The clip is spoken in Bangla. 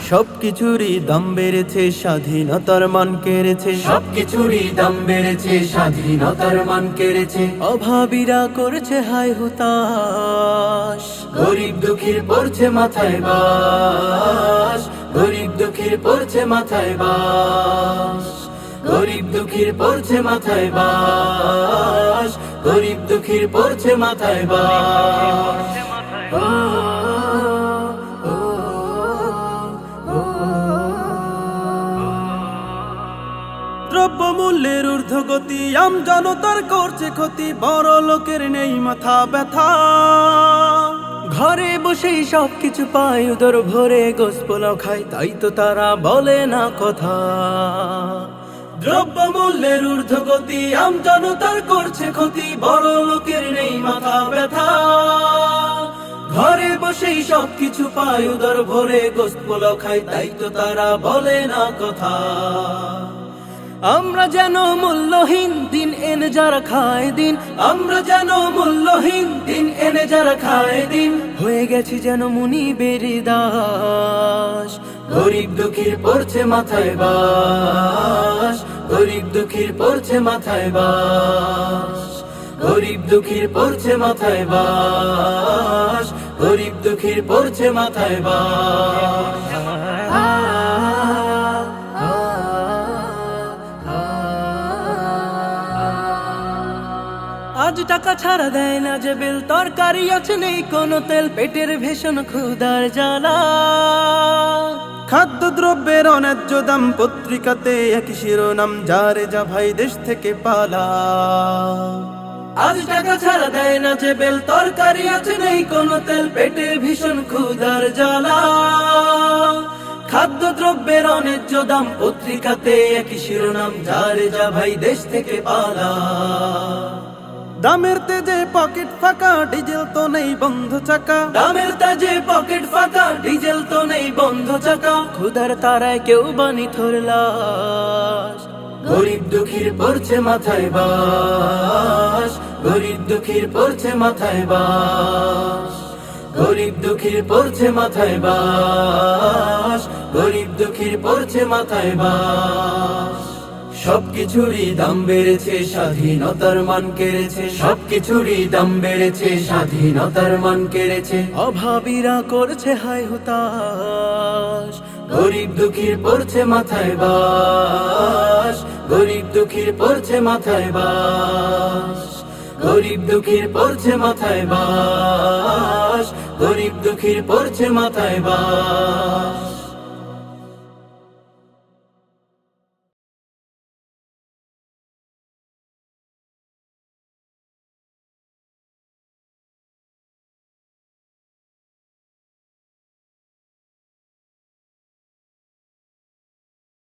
সবকিছুরই দাম বেড়েছে, স্বাধীনতার মান কেড়েছে। সবকিছুরই দাম বেড়েছে, স্বাধীনতার মান কেড়েছে। অভাবীরা করেছে হায় হুতাশ, গরিব দুঃখীর পড়ছে মাথায় বাস, গরিব দুঃখীর পড়ছে মাথায় বাস, গরিব দুঃখীর পড়ছে মাথায় বাস, গরিব দুঃখীর পড়ছে মাথায় বাস। দ্রব্যমূল্যের ঊর্ধ্বগতি আম জনতার করছে ক্ষতি, বড় লোকের নেই মাথা ব্যথা। ঘরে বসেই সবকিছু পায়, উদর ভরে গোসপোলাও খায়, তাই তো তারা বলে না কথা। দ্রব্যমূল্যের ঊর্ধ্বগতি আম জনতার করছে ক্ষতি, বড় লোকের নেই মাথা ব্যথা। ঘরে বসেই সবকিছু পায়, উদর ভরে গোসপোলাও খায়, তাই তো তারা বলে না কথা। আমরা যেন মূল্যহীন, দিন এনে যারা খায় দিন। আমরা যেন মূল্যহীন, দিন এনে যারা খায় দিন। হয়ে গেছি যেন মুনিবের দাস, গরিব দুঃখীর পড়ছে মাথায় বাস, গরিব দুঃখীর পড়ছে মাথায় বাস, গরিব দুঃখীর পড়ছে মাথায় বাস, গরিব দুঃখীর পড়ছে মাথায় বাস। আজ টাকা ছাড়া দেয় না যে বেল, তরকারি আছে নেই কোনো তেল, পেটের ভীষণ ক্ষুধার জ্বালা। খাদ্য দ্রব্যের অন্যায্য দাম, পত্রিকাতে একই শিরোনাম, যারে যা ভাই দেশ থেকে পালা। আজ টাকা ছাড়া দেয় না যে বেল, তরকারি আছে নেই কোনো তেল, পেটে ভীষণ ক্ষুধার জ্বালা। খাদ্য দ্রব্যের অন্যায্য দাম, পত্রিকাতে একই শিরোনাম, যারে যা ভাই দেশ থেকে পালা। দামের তেজে পকেট ফাঁকা, ডিজেল তো নেই বন্ধ চাকা। দামের তেজে পকেট ফাঁকা, ডিজেল তো নেই বন্ধ চাকা। ক্ষুধার তারায় কেউ বানি থর লাশ, গরিব দুঃখীর পড়ছে মাথায় বাস, গরিব দুঃখীর পড়ছে মাথায় বাস, গরিব দুঃখীর পড়ছে মাথায় বাস, গরিব দুঃখীর পড়ছে মাথায় বাস। সবকিছুরই দাম বেড়েছে, স্বাধীনতার মান কেড়েছে। সবকিছুরই দাম বেড়েছে, স্বাধীনতার মান কেড়েছে। অভাবীরা করছে হায় হুতাশ, গরিব দুঃখীর পড়ছে মাথায় বাস, গরিব দুঃখীর পড়ছে মাথায় বাস, গরিব দুঃখীর পড়ছে মাথায় বাস, গরিব দুঃখীর পড়ছে মাথায় বাস।